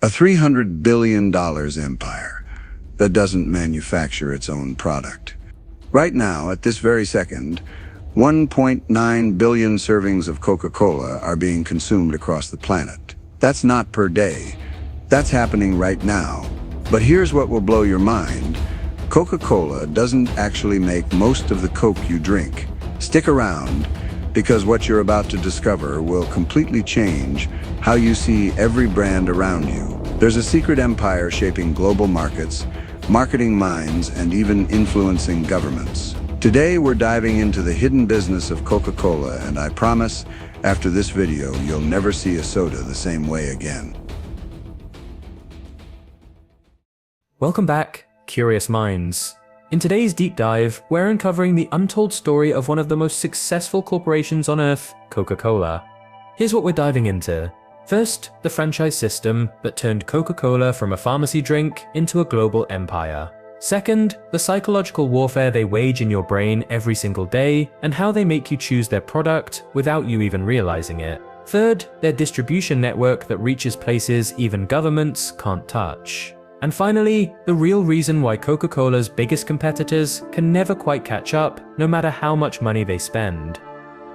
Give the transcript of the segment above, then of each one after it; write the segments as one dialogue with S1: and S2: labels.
S1: A $300 billion empire that doesn't manufacture its own product. Right now, at this very second, 1.9 billion servings of Coca-Cola are being consumed across the planet. That's not per day. That's happening right now. But here's what will blow your mind. Coca-Cola doesn't actually make most of the Coke you drink. Stick around, because what you're about to discover will completely change how you see every brand around you. There's a secret empire shaping global markets, marketing minds, and even influencing governments. Today, we're diving into the hidden business of Coca-Cola, and I promise, after this video, you'll never see a soda the same way again.
S2: Welcome back, curious minds. In today's deep dive, we're uncovering the untold story of one of the most successful corporations on Earth, Coca-Cola. Here's what we're diving into. First, the franchise system that turned Coca-Cola from a pharmacy drink into a global empire. Second, the psychological warfare they wage in your brain every single day and how they make you choose their product without you even realizing it. Third, their distribution network that reaches places even governments can't touch. And finally, the real reason why Coca-Cola's biggest competitors can never quite catch up, no matter how much money they spend.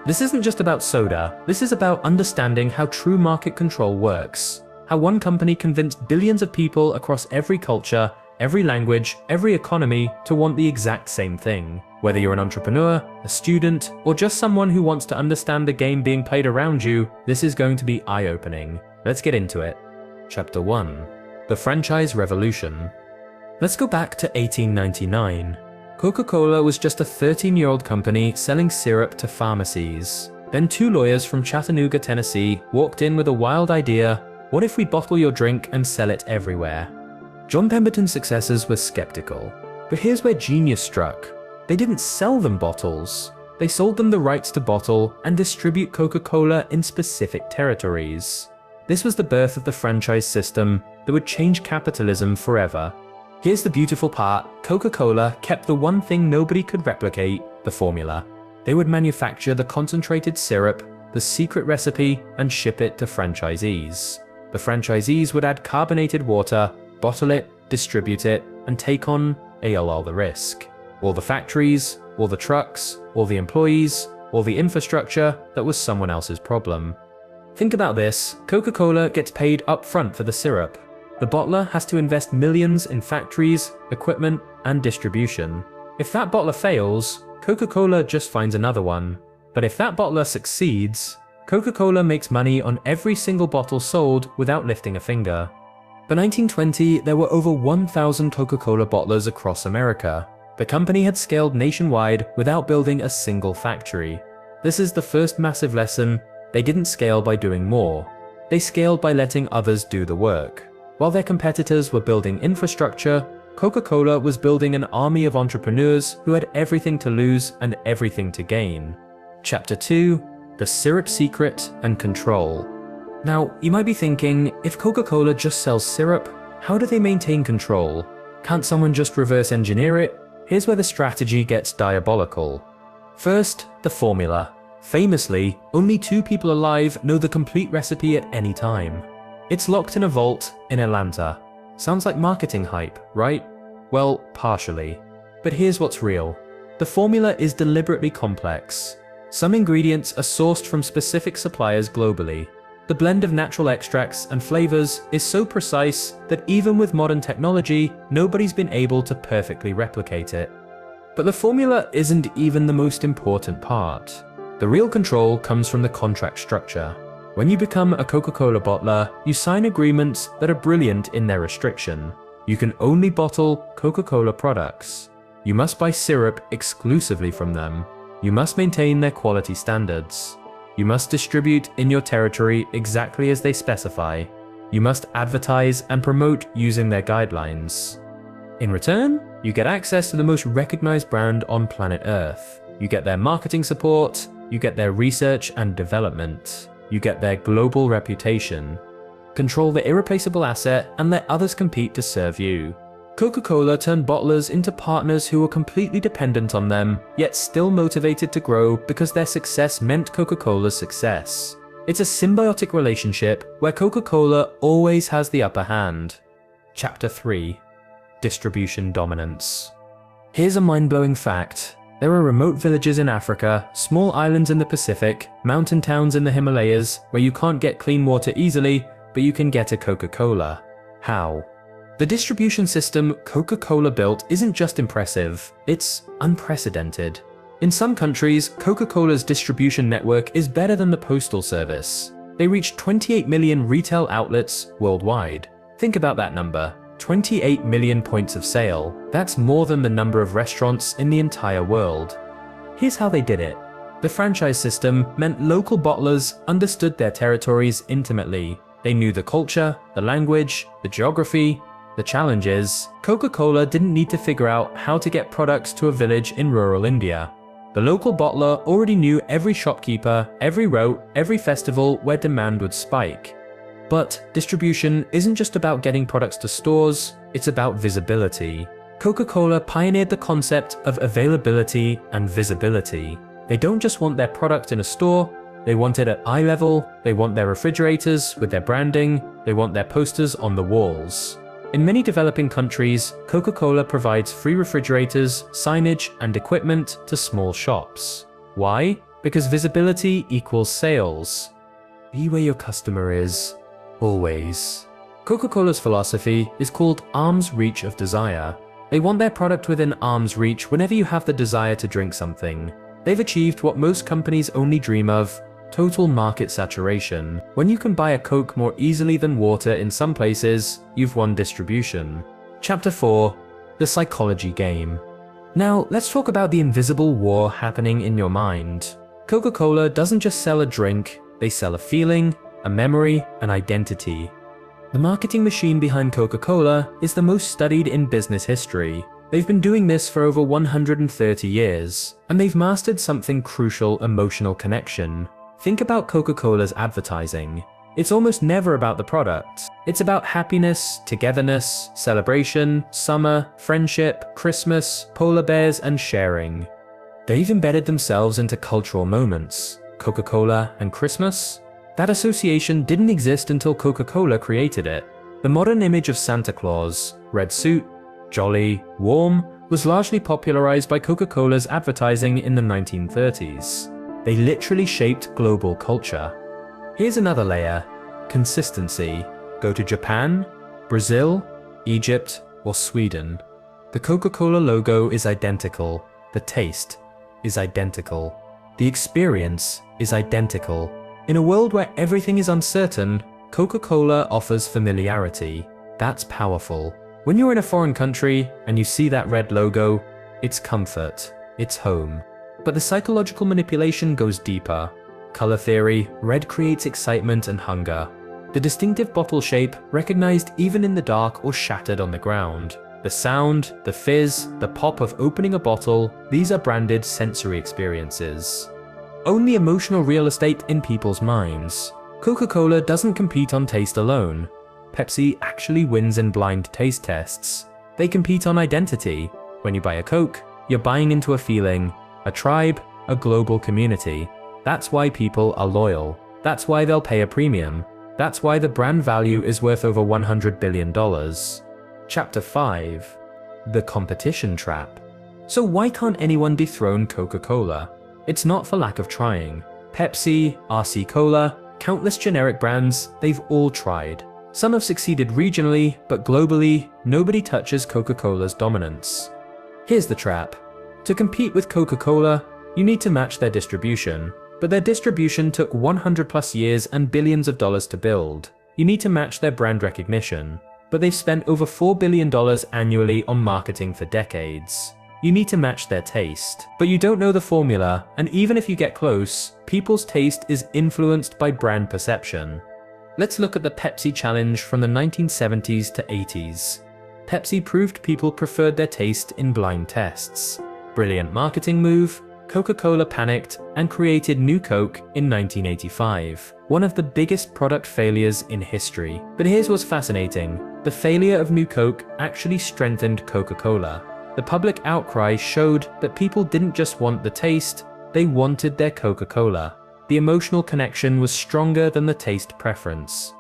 S2: This isn't just about soda, this is about understanding how true market control works. How one company convinced billions of people across every culture, every language, every economy to want the exact same thing. Whether you're an entrepreneur, a student, or just someone who wants to understand the game being played around you, this is going to be eye-opening. Let's get into it. Chapter 1. The Franchise Revolution. Let's go back to 1899. Coca-Cola was just a 13-year-old company selling syrup to pharmacies. Then two lawyers from Chattanooga, Tennessee walked in with a wild idea: what if we bottle your drink and sell it everywhere? John Pemberton's successors were skeptical. But here's where genius struck. They didn't sell them bottles. They sold them the rights to bottle and distribute Coca-Cola in specific territories. This was the birth of the franchise system that would change capitalism forever. Here's the beautiful part: Coca-Cola kept the one thing nobody could replicate, the formula. They would manufacture the concentrated syrup, the secret recipe, and ship it to franchisees. The franchisees would add carbonated water, bottle it, distribute it, and take on all the risk. All the factories, all the trucks, all the employees, all the infrastructure that was someone else's problem. Think about this: Coca-Cola gets paid up front for the syrup. The bottler has to invest millions in factories, equipment, and distribution. If that bottler fails, Coca-Cola just finds another one. But if that bottler succeeds, Coca-Cola makes money on every single bottle sold without lifting a finger. By 1920, there were over 1,000 Coca-Cola bottlers across America. The company had scaled nationwide without building a single factory. This is the first massive lesson: they didn't scale by doing more. They scaled by letting others do the work. While their competitors were building infrastructure, Coca-Cola was building an army of entrepreneurs who had everything to lose and everything to gain. Chapter 2. The Syrup Secret and Control. Now, you might be thinking, if Coca-Cola just sells syrup, how do they maintain control? Can't someone just reverse engineer it? Here's where the strategy gets diabolical. First, the formula. Famously, only 2 people alive know the complete recipe at any time. It's locked in a vault in Atlanta. Sounds like marketing hype, right? Well, partially. But here's what's real. The formula is deliberately complex. Some ingredients are sourced from specific suppliers globally. The blend of natural extracts and flavors is so precise that even with modern technology, nobody's been able to perfectly replicate it. But the formula isn't even the most important part. The real control comes from the contract structure. When you become a Coca-Cola bottler, you sign agreements that are brilliant in their restriction. You can only bottle Coca-Cola products. You must buy syrup exclusively from them. You must maintain their quality standards. You must distribute in your territory exactly as they specify. You must advertise and promote using their guidelines. In return, you get access to the most recognized brand on planet Earth. You get their marketing support. You get their research and development. You get their global reputation. Control the irreplaceable asset and let others compete to serve you. Coca-Cola turned bottlers into partners who were completely dependent on them, yet still motivated to grow because their success meant Coca-Cola's success. It's a symbiotic relationship where Coca-Cola always has the upper hand. Chapter 3. Distribution Dominance. Here's a mind-blowing fact. There are remote villages in Africa, small islands in the Pacific, mountain towns in the Himalayas where you can't get clean water easily, but you can get a Coca-Cola. How? The distribution system Coca-Cola built isn't just impressive, it's unprecedented. In some countries, Coca-Cola's distribution network is better than the postal service. They reach 28 million retail outlets worldwide. Think about that number. 28 million points of sale. That's more than the number of restaurants in the entire world. Here's how they did it. The franchise system meant local bottlers understood their territories intimately. They knew the culture, the language, the geography, the challenges. Coca-Cola didn't need to figure out how to get products to a village in rural India. The local bottler already knew every shopkeeper, every route, every festival where demand would spike. But distribution isn't just about getting products to stores, it's about visibility. Coca-Cola pioneered the concept of availability and visibility. They don't just want their product in a store, they want it at eye level, they want their refrigerators with their branding, they want their posters on the walls. In many developing countries, Coca-Cola provides free refrigerators, signage, and equipment to small shops. Why? Because visibility equals sales. Be where your customer is. Always. Coca-Cola's philosophy is called arm's reach of desire. They want their product within arm's reach whenever you have the desire to drink something. They've achieved what most companies only dream of: total market saturation. When you can buy a Coke more easily than water in some places, you've won distribution. Chapter 4. The Psychology Game. Now, let's talk about the invisible war happening in your mind. Coca-Cola doesn't just sell a drink, they sell a feeling, a memory, an identity. The marketing machine behind Coca-Cola is the most studied in business history. They've been doing this for over 130 years, and they've mastered something crucial: emotional connection. Think about Coca-Cola's advertising. It's almost never about the product. It's about happiness, togetherness, celebration, summer, friendship, Christmas, polar bears, and sharing. They've embedded themselves into cultural moments. Coca-Cola and Christmas? That association didn't exist until Coca-Cola created it. The modern image of Santa Claus, red suit, jolly, warm, was largely popularized by Coca-Cola's advertising in the 1930s. They literally shaped global culture. Here's another layer: consistency. Go to Japan, Brazil, Egypt, or Sweden. The Coca-Cola logo is identical. The taste is identical. The experience is identical. In a world where everything is uncertain, Coca-Cola offers familiarity. That's powerful. When you're in a foreign country and you see that red logo, it's comfort, it's home. But the psychological manipulation goes deeper. Color theory: red creates excitement and hunger. The distinctive bottle shape, recognized even in the dark or shattered on the ground. The sound, the fizz, the pop of opening a bottle, these are branded sensory experiences. Own the emotional real estate in people's minds. Coca-Cola doesn't compete on taste alone. Pepsi actually wins in blind taste tests. They compete on identity. When you buy a Coke, you're buying into a feeling, a tribe, a global community. That's why people are loyal. That's why they'll pay a premium. That's why the brand value is worth over $100 billion. Chapter 5. The Competition Trap. So why can't anyone dethrone Coca-Cola? It's not for lack of trying. Pepsi, RC Cola, countless generic brands, they've all tried. Some have succeeded regionally, but globally, nobody touches Coca-Cola's dominance. Here's the trap. To compete with Coca-Cola, you need to match their distribution. But their distribution took 100+ years and billions of dollars to build. You need to match their brand recognition. But they've spent over $4 billion annually on marketing for decades. You need to match their taste. But you don't know the formula, and even if you get close, people's taste is influenced by brand perception. Let's look at the Pepsi challenge from the 1970s to 80s. Pepsi proved people preferred their taste in blind tests. Brilliant marketing move. Coca-Cola panicked and created New Coke in 1985, one of the biggest product failures in history. But here's what's fascinating. The failure of New Coke actually strengthened Coca-Cola. The public outcry showed that people didn't just want the taste, they wanted their Coca-Cola. the emotional connection was stronger than the taste preference.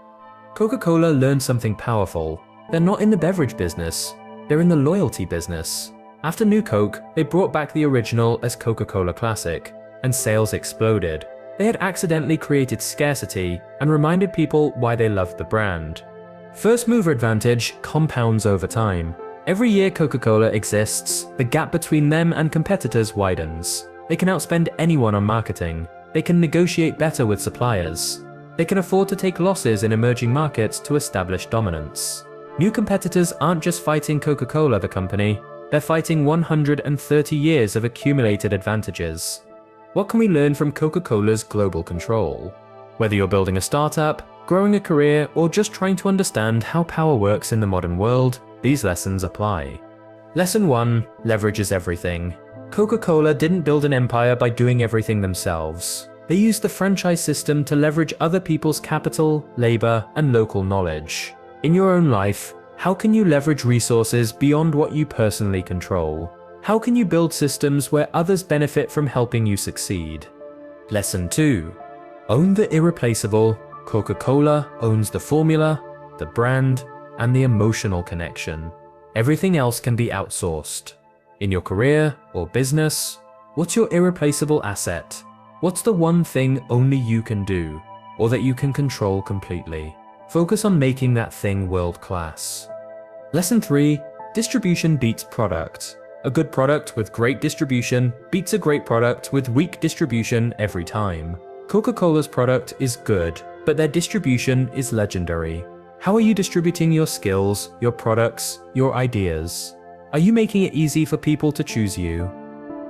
S2: Coca-Cola learned something powerful. They're not in the beverage business, they're in the loyalty business. After New Coke, they brought back the original as Coca-Cola Classic, and sales exploded. They had accidentally created scarcity and reminded people why they loved the brand. First mover advantage compounds over time. Every year Coca-Cola exists, the gap between them and competitors widens. They can outspend anyone on marketing. They can negotiate better with suppliers. They can afford to take losses in emerging markets to establish dominance. New competitors aren't just fighting Coca-Cola the company, they're fighting 130 years of accumulated advantages. What can we learn from Coca-Cola's global control? Whether you're building a startup, growing a career, or just trying to understand how power works in the modern world, these lessons apply. Lesson 1: leverage is everything. Coca-Cola didn't build an empire by doing everything themselves. They used the franchise system to leverage other people's capital, labor, and local knowledge. In your own life, how can you leverage resources beyond what you personally control? How can you build systems where others benefit from helping you succeed? Lesson 2: own the irreplaceable. Coca-Cola owns the formula, the brand, and the emotional connection. Everything else can be outsourced. In your career or business, what's your irreplaceable asset? What's the one thing only you can do, or that you can control completely? Focus on making that thing world-class. Lesson 3: distribution beats product. A good product with great distribution beats a great product with weak distribution every time. Coca-Cola's product is good, but their distribution is legendary. How are you distributing your skills, your products, your ideas? Are you making it easy for people to choose you?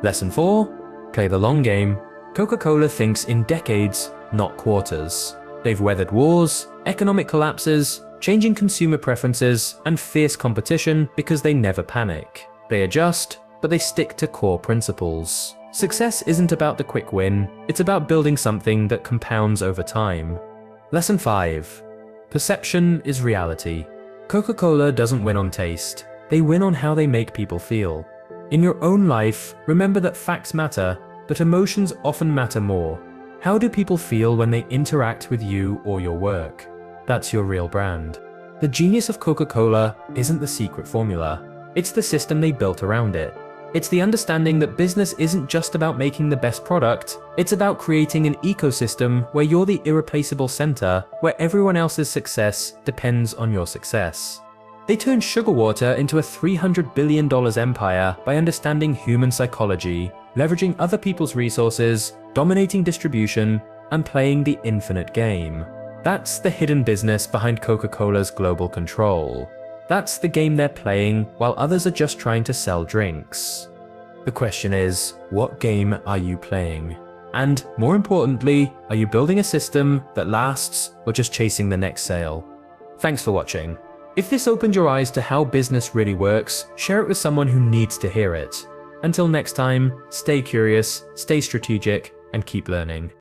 S2: Lesson 4: play the long game. Coca-Cola thinks in decades, not quarters. They've weathered wars, economic collapses, changing consumer preferences, and fierce competition because they never panic. They adjust, but they stick to core principles. Success isn't about the quick win, it's about building something that compounds over time. Lesson 5: perception is reality. Coca-Cola doesn't win on taste, they win on how they make people feel. In your own life, remember that facts matter, but emotions often matter more. How do people feel when they interact with you or your work? That's your real brand. The genius of Coca-Cola isn't the secret formula, it's the system they built around it. It's the understanding that business isn't just about making the best product, it's about creating an ecosystem where you're the irreplaceable center, where everyone else's success depends on your success. They turned sugar water into a $300 billion empire by understanding human psychology, leveraging other people's resources, dominating distribution, and playing the infinite game. That's the hidden business behind Coca-Cola's global control. That's the game they're playing while others are just trying to sell drinks. The question is, what game are you playing? And more importantly, are you building a system that lasts or just chasing the next sale? Thanks for watching. If this opened your eyes to how business really works, share it with someone who needs to hear it. Until next time, stay curious, stay strategic, and keep learning.